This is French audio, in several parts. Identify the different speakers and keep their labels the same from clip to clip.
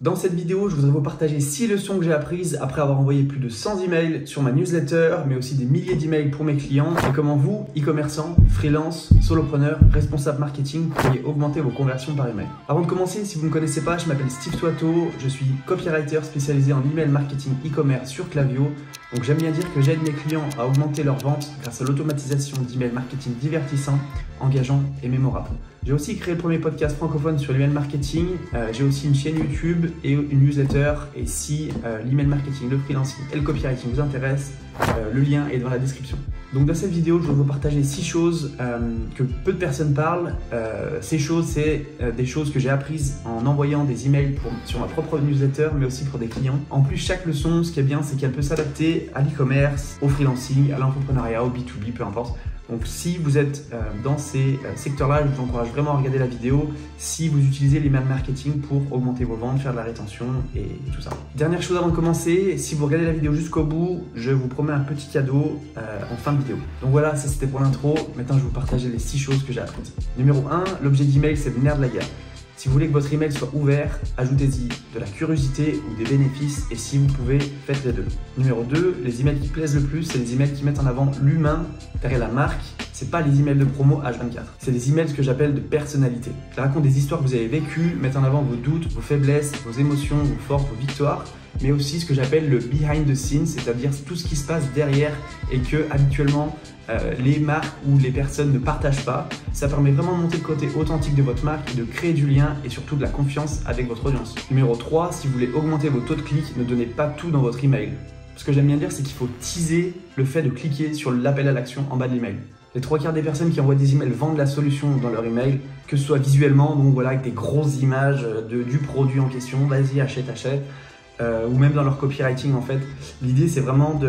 Speaker 1: Dans cette vidéo, je voudrais vous partager 6 leçons que j'ai apprises après avoir envoyé plus de 100 emails sur ma newsletter, mais aussi des milliers d'emails pour mes clients, et comment vous, e-commerçants, freelance, solopreneur, responsable marketing, pourriez augmenter vos conversions par email. Avant de commencer, si vous ne me connaissez pas, je m'appelle Steve Toitto, je suis copywriter spécialisé en email marketing e-commerce sur Klaviyo. Donc j'aime bien dire que j'aide mes clients à augmenter leurs ventes grâce à l'automatisation d'email marketing divertissant, engageant et mémorable. J'ai aussi créé le premier podcast francophone sur l'email marketing, j'ai aussi une chaîne YouTube et une newsletter, et si l'email marketing, le freelancing et le copywriting vous intéressent, le lien est dans la description. Donc dans cette vidéo, je vais vous partager 6 choses que peu de personnes parlent. Ces choses, c'est des choses que j'ai apprises en envoyant des emails sur ma propre newsletter, mais aussi pour des clients. En plus, chaque leçon, ce qui est bien, c'est qu'elle peut s'adapter à l'e-commerce, au freelancing, à l'entrepreneuriat, au B2B, peu importe. Donc si vous êtes dans ces secteurs-là, je vous encourage vraiment à regarder la vidéo si vous utilisez l'email marketing pour augmenter vos ventes, faire de la rétention et tout ça. Dernière chose avant de commencer, si vous regardez la vidéo jusqu'au bout, je vous promets un petit cadeau en fin de vidéo. Donc voilà, ça c'était pour l'intro. Maintenant, je vais vous partager les 6 choses que j'ai apprises. Numéro 1, l'objet d'email, c'est le nerf de la guerre. Si vous voulez que votre email soit ouvert, ajoutez-y de la curiosité ou des bénéfices, et si vous pouvez, faites les deux. Numéro 2, les emails qui plaisent le plus, c'est les emails qui mettent en avant l'humain derrière la marque. C'est pas les emails de promo H24, c'est des emails ce que j'appelle de personnalité. Qui racontent des histoires que vous avez vécues, mettent en avant vos doutes, vos faiblesses, vos émotions, vos forces, vos victoires, mais aussi ce que j'appelle le behind the scenes, c'est-à-dire tout ce qui se passe derrière et que habituellement les marques ou les personnes ne partagent pas. Ça permet vraiment de monter le côté authentique de votre marque et de créer du lien et surtout de la confiance avec votre audience. Numéro 3, si vous voulez augmenter vos taux de clics, ne donnez pas tout dans votre email. Ce que j'aime bien dire, c'est qu'il faut teaser le fait de cliquer sur l'appel à l'action en bas de l'email. Les 3/4 des personnes qui envoient des emails vendent la solution dans leur email, que ce soit visuellement, donc voilà, avec des grosses images du produit en question, vas-y, achète. Ou même dans leur copywriting en fait. L'idée c'est vraiment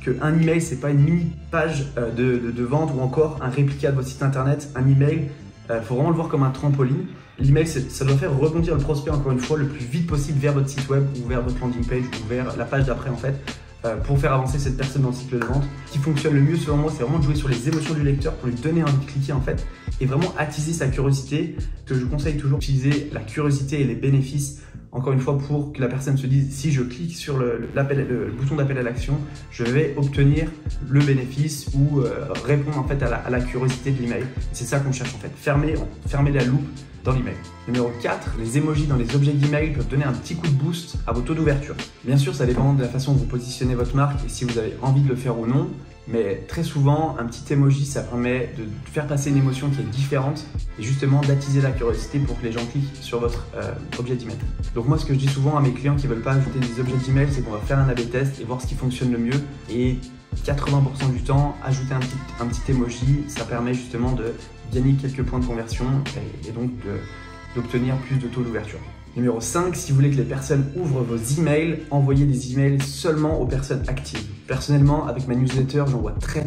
Speaker 1: qu'un email c'est pas une mini page de vente ou encore un réplica de votre site internet. Un email, faut vraiment le voir comme un trampoline. L'email ça doit faire rebondir le prospect encore une fois le plus vite possible vers votre site web ou vers votre landing page ou vers la page d'après en fait, pour faire avancer cette personne dans le cycle de vente. Ce qui fonctionne le mieux selon moi, c'est vraiment de jouer sur les émotions du lecteur pour lui donner envie de cliquer en fait et vraiment attiser sa curiosité. Que je conseille toujours d'utiliser la curiosité et les bénéfices, encore une fois, pour que la personne se dise si je clique sur le bouton d'appel à l'action, je vais obtenir le bénéfice ou répondre en fait à la curiosité de l'email. C'est ça qu'on cherche en fait, fermer la loupe dans l'email. Numéro 4, les emojis dans les objets d'email peuvent donner un petit coup de boost à vos taux d'ouverture. Bien sûr, ça dépend de la façon dont vous positionnez votre marque et si vous avez envie de le faire ou non, mais très souvent, un petit emoji, ça permet de faire passer une émotion qui est différente et justement d'attiser la curiosité pour que les gens cliquent sur votre objet d'email. Donc moi, ce que je dis souvent à mes clients qui ne veulent pas ajouter des objets d'email, c'est qu'on va faire un A/B test et voir ce qui fonctionne le mieux. Et 80% du temps, ajouter un petit emoji, ça permet justement de gagner quelques points de conversion et donc d'obtenir plus de taux d'ouverture. Numéro 5, si vous voulez que les personnes ouvrent vos emails, envoyez des emails seulement aux personnes actives. Personnellement, avec ma newsletter, j'envoie très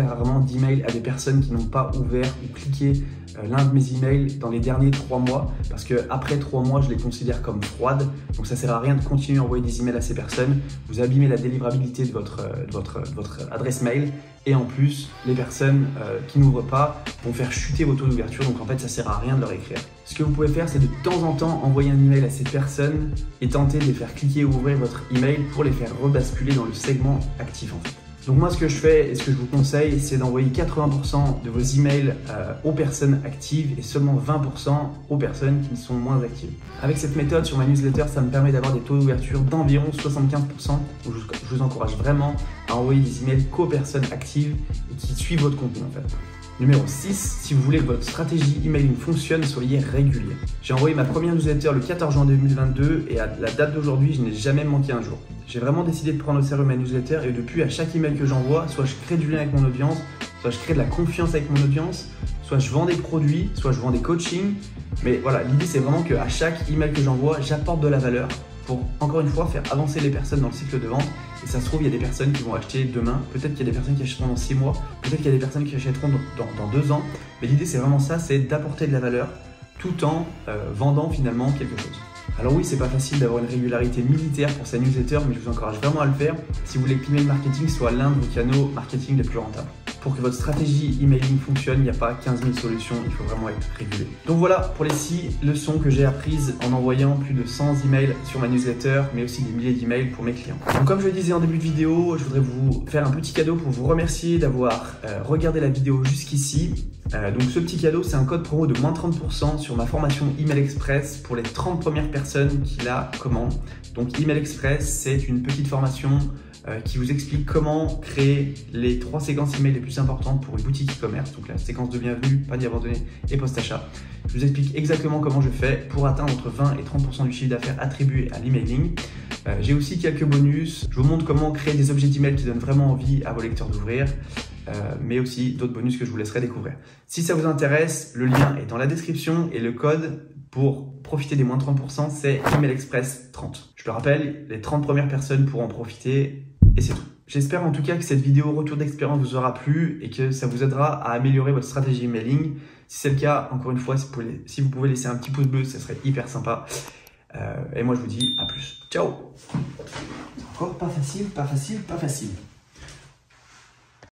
Speaker 1: rarement d'emails à des personnes qui n'ont pas ouvert ou cliqué l'un de mes emails dans les derniers 3 mois, parce que après 3 mois, je les considère comme froides. Donc ça sert à rien de continuer à envoyer des emails à ces personnes. Vous abîmez la délivrabilité de votre adresse mail, et en plus, les personnes qui n'ouvrent pas vont faire chuter vos taux d'ouverture. Donc en fait, ça sert à rien de leur écrire. Ce que vous pouvez faire, c'est de temps en temps envoyer un email à ces personnes et tenter de les faire cliquer ou ouvrir votre email pour les faire rebasculer dans le segment actif en fait. Donc moi, ce que je fais et ce que je vous conseille, c'est d'envoyer 80% de vos emails aux personnes actives et seulement 20% aux personnes qui sont moins actives. Avec cette méthode sur ma newsletter, ça me permet d'avoir des taux d'ouverture d'environ 75%. Donc je vous encourage vraiment à envoyer des emails qu'aux personnes actives et qui suivent votre contenu en fait. Numéro 6, si vous voulez que votre stratégie emailing fonctionne, soyez régulier. J'ai envoyé ma première newsletter le 14 juin 2022 et à la date d'aujourd'hui, je n'ai jamais manqué un jour. J'ai vraiment décidé de prendre au sérieux ma newsletter et depuis, à chaque email que j'envoie, soit je crée du lien avec mon audience, soit je crée de la confiance avec mon audience, soit je vends des produits, soit je vends des coachings. Mais voilà, l'idée c'est vraiment qu'à chaque email que j'envoie, j'apporte de la valeur pour, encore une fois, faire avancer les personnes dans le cycle de vente. Et ça se trouve, il y a des personnes qui vont acheter demain, peut-être qu'il y a des personnes qui achèteront dans 6 mois, peut-être qu'il y a des personnes qui achèteront dans 2 ans. Mais l'idée, c'est vraiment ça, c'est d'apporter de la valeur tout en vendant finalement quelque chose. Alors oui, c'est pas facile d'avoir une régularité militaire pour sa newsletter, mais je vous encourage vraiment à le faire si vous voulez que l'email marketing soit l'un de vos canaux marketing les plus rentables. pour que votre stratégie emailing fonctionne, il n'y a pas 15 000 solutions, il faut vraiment être régulé. Donc voilà pour les 6 leçons que j'ai apprises en envoyant plus de 100 emails sur ma newsletter, mais aussi des milliers d'emails pour mes clients. Donc comme je le disais en début de vidéo, je voudrais vous faire un petit cadeau pour vous remercier d'avoir regardé la vidéo jusqu'ici. Donc ce petit cadeau, c'est un code promo de moins 30% sur ma formation Email Express pour les 30 premières personnes qui la commandent. Donc Email Express, c'est une petite formation qui vous explique comment créer les 3 séquences email les plus importantes pour une boutique e-commerce. Donc la séquence de bienvenue, panier abandonné et post-achat. Je vous explique exactement comment je fais pour atteindre entre 20 et 30% du chiffre d'affaires attribué à l'emailing. J'ai aussi quelques bonus. Je vous montre comment créer des objets d'email qui donnent vraiment envie à vos lecteurs d'ouvrir. Mais aussi d'autres bonus que je vous laisserai découvrir. Si ça vous intéresse, le lien est dans la description et le code pour profiter des moins de 30%, c'est Email Express 30. Je le rappelle, les 30 premières personnes pourront en profiter et c'est tout. J'espère en tout cas que cette vidéo retour d'expérience vous aura plu et que ça vous aidera à améliorer votre stratégie emailing. Si c'est le cas, encore une fois, si vous pouvez laisser un petit pouce bleu, ça serait hyper sympa. Et moi je vous dis à plus. Ciao. Encore pas facile, pas facile, pas facile.